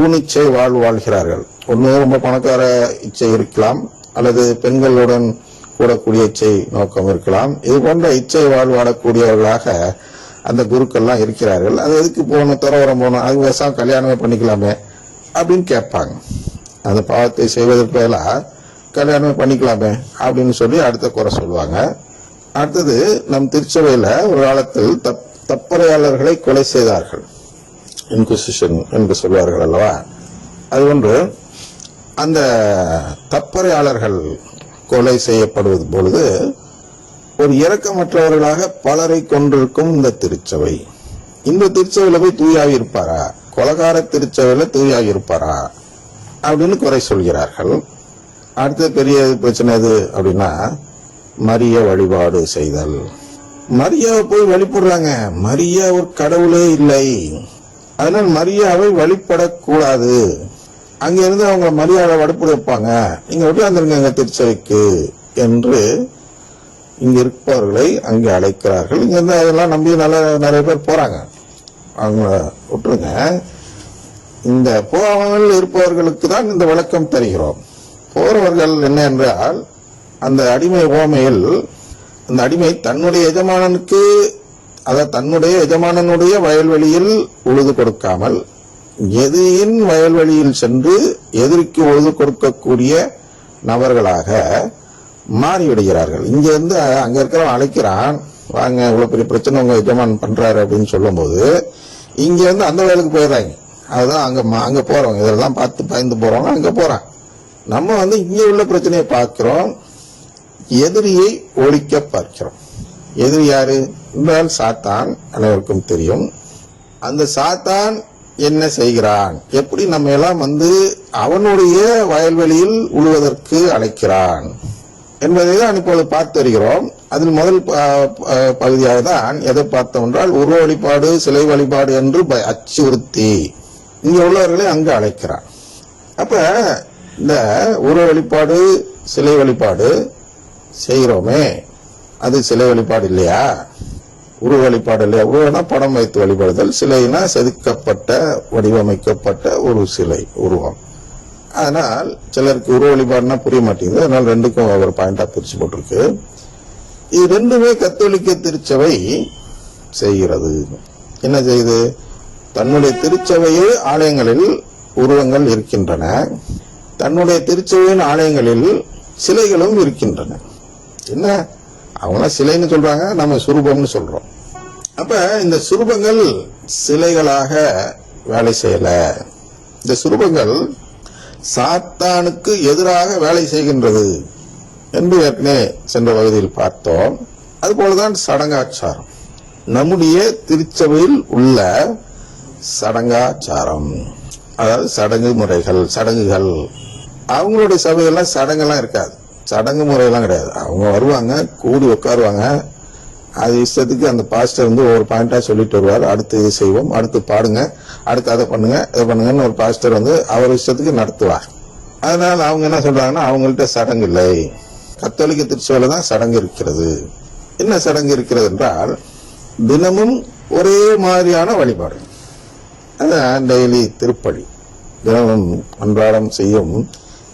ஊனிச்சை வாழ்கிறார்கள். ஒன்று ரொம்ப பணக்கார இச்சை இருக்கலாம், அல்லது பெண்களுடன் கூடக்கூடிய இச்சை நோக்கம் இருக்கலாம். இது போன்ற இச்சை வாழக்கூடியவர்களாக அந்த குருக்கள்லாம் இருக்கிறார்கள். அது எதுக்கு போகணும், துறவரம் போகணும், அது விஷம் கல்யாணமே பண்ணிக்கலாமே அப்படின்னு கேட்பாங்க. அந்த பாவத்தை செய்வதற்கு பதிலாக கல்யாணமே பண்ணிக்கலாமே அப்படின்னு சொல்லி அடுத்த குறை சொல்லுவாங்க. அடுத்தது, நம் திருச்சபையில ஒரு காலத்தில் தப்பறையாளர்களை கொலை செய்தார்கள், இன்குசிஷன் என்று சொல்வார்கள் அல்லவா. அதுபோன்று அந்த தப்பறையாளர்கள் கொலை செய்யப்படுவது பொழுது ஒரு இரக்கமற்றவர்களாக பலரை கொண்டிருக்கும் இந்த திருச்சபை. இந்த திருச்சபையில போய் தூயாகி இருப்பாரா, கொலகார திருச்சபையில தூயாகி இருப்பாரா அப்படின்னு குறை சொல்கிறார்கள். அடுத்த பெரிய பிரச்சனை எது அப்படின்னா, மரிய வழிபாடு செய்தல். மரியாவை போய் வழிபடுறாங்க. மரியா ஒரு கடவுளே இல்லை, அதனால் மரியாவை வழிபடக்கூடாது. அங்க இருந்து அவங்க மரியாதை வழிபட வைப்பாங்க, நீங்க விட்டுருங்க எங்க திருச்சபைக்கு என்று இங்க இருப்பவர்களை அங்கே அழைக்கிறார்கள். இங்க இருந்து அதெல்லாம் நம்பி நிறைய பேர் போறாங்க. அவங்க விட்டுருங்க. இந்த போகாமல் இருப்பவர்களுக்கு தான் இந்த விளக்கம் தருகிறோம். போறவர்கள் என்ன என்றால், அந்த அடிமை ஓமையில் அந்த அடிமை தன்னுடைய எஜமானனுக்கு, அதாவது தன்னுடைய எஜமானனுடைய வயல்வெளியில் உழுது கொடுக்காமல் எதிரியின் வயல்வெளியில் சென்று எதிரிக்கு உழுது கொடுக்கக்கூடிய நபர்களாக மாறிவிடுகிறார்கள். இங்க இருந்து அங்க இருக்கிறவன் அழைக்கிறான், வாங்க இவ்வளவு பெரிய பிரச்சனை உங்க எஜமான் பண்றாரு அப்படின்னு சொல்லும் போது இங்க இருந்து அந்த வயலுக்கு போயிடுறாங்க. அதுதான் அங்க போறவங்க இதெல்லாம் பார்த்து பயந்து போறவங்க அங்க போறான். நம்ம இங்க உள்ள பிரச்சனையை பார்க்கிறோம், எதிரியை ஒழிக்க பார்க்கிறோம். எதிரி யாரு என்றால் சாத்தான், அனைவருக்கும் தெரியும். அந்த சாத்தான் என்ன செய்கிறான், எப்படி நம்ம எல்லாம் அவனுடைய வயல்வெளியில் உழுவதற்கு அழைக்கிறான் என்பதை தான் இப்போது பார்த்து வருகிறோம். அதில் முதல் பகுதியாக தான் எதை பார்த்தோம் என்றால், உருவ வழிபாடு, சிலை வழிபாடு என்று அச்சுறுத்தி இங்க உள்ளவர்களை அங்கு அழைக்கிறான். அப்ப இந்த உருவ வழிபாடு, சிலை வழிபாடு செய்கிறோமே, அது சிலை வழிபாடு இல்லையா? உருவ வழிபாடு இல்லையா? உருவனா படம் வைத்து வழிபடுதல், சிலைனா செதுக்கப்பட்ட வடிவமைக்கப்பட்ட ஒரு சிலை உருவம். அதனால் சிலருக்கு உருவ வழிபாடுனா புரிய மாட்டேங்குது. அதனால ரெண்டுக்கும் ஒரு பாயிண்டா பிரிச்சு போட்டிருக்கு. இது ரெண்டுமே கத்தோலிக்க திருச்சபை செய்கிறது. என்ன செய்யுது? தன்னுடைய திருச்சபையே ஆலயங்களில் உருவங்கள் இருக்கின்றன, தன்னுடைய திருச்சபையின் ஆலயங்களில் சிலைகளும் இருக்கின்றன. என்ன அவங்க சிலைன்னு சொல்றாங்க, நம்ம சுரூபம்னு சொல்றோம். அப்ப இந்த சுரூபங்கள் சிலைகளாக வேலை செய்யல. இந்த சுரூபங்கள் சாத்தானுக்கு எதிராக வேலை செய்கின்றது என்று ஏற்கனவே சென்ற பகுதியில் பார்த்தோம். அதுபோலதான் சடங்காச்சாரம். நம்முடைய திருச்சபையில் உள்ள சடங்காச்சாரம், அதாவது சடங்கு முறைகள், சடங்குகள். அவங்களுடைய சபையெல்லாம் சடங்கெல்லாம் இருக்காது, சடங்கு முறையெல்லாம் கிடையாது. அவங்க வருவாங்க, கூடி உட்காருவாங்க, அது இஷ்டத்துக்கு அந்த பாஸ்டர் ஒவ்வொரு பாயிண்டா சொல்லிட்டு வருவார். அடுத்து இது செய்வோம், அடுத்து பாடுங்க, அடுத்து அதை பண்ணுங்க, இதை பண்ணுங்கன்னு ஒரு பாஸ்டர் அவர் இஷ்டத்துக்கு நடத்துவார். அதனால அவங்க என்ன சொல்றாங்கன்னா, அவங்கள்ட்ட சடங்கு இல்லை. கத்தோலிக்க திருச்சபையில தான் சடங்கு இருக்கிறது. என்ன சடங்கு இருக்கிறது என்றால், தினமும் ஒரே மாதிரியான வழிபாடு. அதான் டெய்லி திருப்பலி, தினமும் அன்றாடம் செய்யும்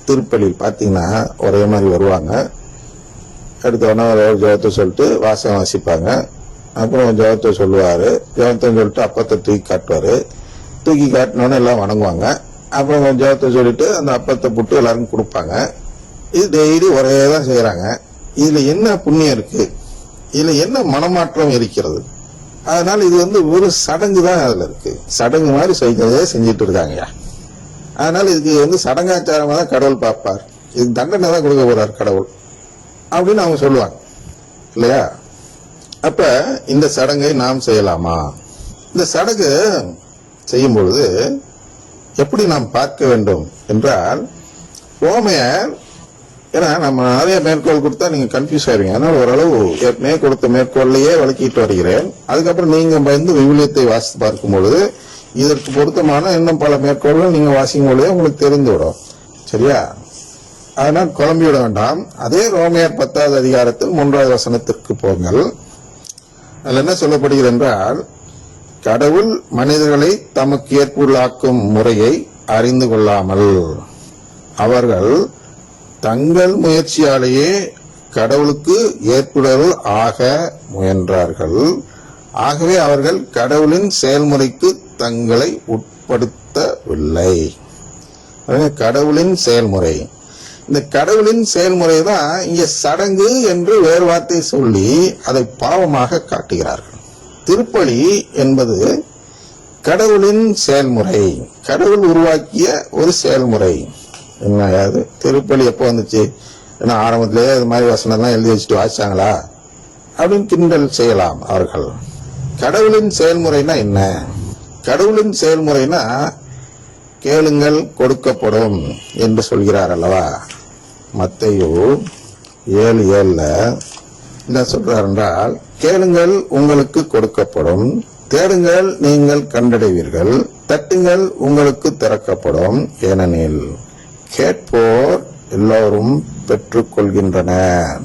திருப்பலி பாத்தீங்கன்னா ஒரே மாதிரி வருவாங்க. எடுத்தோடனே ஒரு ஜெபத்தை சொல்லிட்டு வாசகம் வாசிப்பாங்க. அப்புறம் ஜெபத்தை சொல்லுவாரு, ஜெபத்தை சொல்லிட்டு அப்பத்தை தூக்கி காட்டுவாரு. தூக்கி காட்டினோன்னு எல்லாம் வணங்குவாங்க. அப்புறம் ஜெபத்தை சொல்லிட்டு அந்த அப்பத்தை போட்டு எல்லாருக்கும் கொடுப்பாங்க. இது டெய்லி ஒரே தான் செய்யறாங்க. இதுல என்ன புண்ணியம் இருக்கு, இதுல என்ன மனமாற்றம் இருக்கிறது? அதனால இது ஒரு சடங்கு தான் அதுல இருக்கு. சடங்கு மாதிரி செஞ்சுட்டு இருக்காங்க. அதனால இதுக்கு சடங்காச்சாரமா தான் கடவுள் பார்ப்பார், இதுக்கு தண்டனை தான் கொடுக்க போறார் கடவுள் அப்படின்னு அவங்க சொல்லுவாங்க இல்லையா? அப்ப இந்த சடங்கை நாம் செய்யலாமா? இந்த சடங்கு செய்யும் பொழுது எப்படி நாம் பார்க்க வேண்டும் என்றால், ரோமையர், ஏன்னா நம்ம நிறைய மேற்கோள் கொடுத்தா நீங்க கன்ஃபியூஸ் ஆயிருவீங்க. அதனால ஓரளவு ஏற்கனவே கொடுத்த மேற்கோள்லயே விளக்கிட்டு வருகிறேன். அதுக்கப்புறம் நீங்க விவிலியத்தை வாசித்து பார்க்கும் பொழுது இதற்கு பொருத்தமான இன்னும் பல மேற்கோள்கள் நீங்க வாசிக்கும் பொழுதே உங்களுக்கு தெரிந்துவிடும். சரியா? அதனால் குழம்பிவிட வேண்டாம். அதே ரோமையர் 10வது அதிகாரத்தில் 3வது வசனத்திற்கு போங்கள். அதில் என்ன சொல்லப்படுகிறது என்றால், கடவுள் மனிதர்களை தமக்கு ஏற்புள்ளாக்கும் முறையை அறிந்து கொள்ளாமல் அவர்கள் தங்கள் முயற்சியாலேயே கடவுளுக்கு ஏற்புடையவர்கள் ஆக முயன்றார்கள். ஆகவே அவர்கள் கடவுளின் செயல்முறைக்கு தங்களை உட்படுத்தவில்லை. கடவுளின் செயல்முறை, இந்த கடவுளின் செயல்முறை தான் இங்க சடங்கு என்று வேறு வார்த்தை சொல்லி அதை பாவமாக காட்டுகிறார்கள். திருப்பலி என்பது கடவுளின் செயல்முறை, கடவுள் உருவாக்கிய ஒரு செயல்முறை. என்ன திருப்பலி எப்போ வந்துச்சு? ஏன்னா ஆரம்பத்திலேயே இது மாதிரி வசனம்லாம் எழுதி வச்சுட்டு வாசிச்சாங்களா அப்படின்னு கிண்டல் செய்யலாம் அவர்கள். கடவுளின் செயல்முறைனா என்ன? கடவுளின் செயல்முறைனா கேளுங்கள் கொடுக்கப்படும் என்று சொல்கிறார் அல்லவா? மத்தேயு 7:7 என்ன சொல்றார் என்றால், கேளுங்கள் உங்களுக்கு கொடுக்கப்படும், தேடுங்கள் நீங்கள் கண்டடைவீர்கள், தட்டுங்கள் உங்களுக்கு திறக்கப்படும். ஏனெனில் கேட்போர் எல்லோரும் பெற்றுக் கொள்கின்றனர்.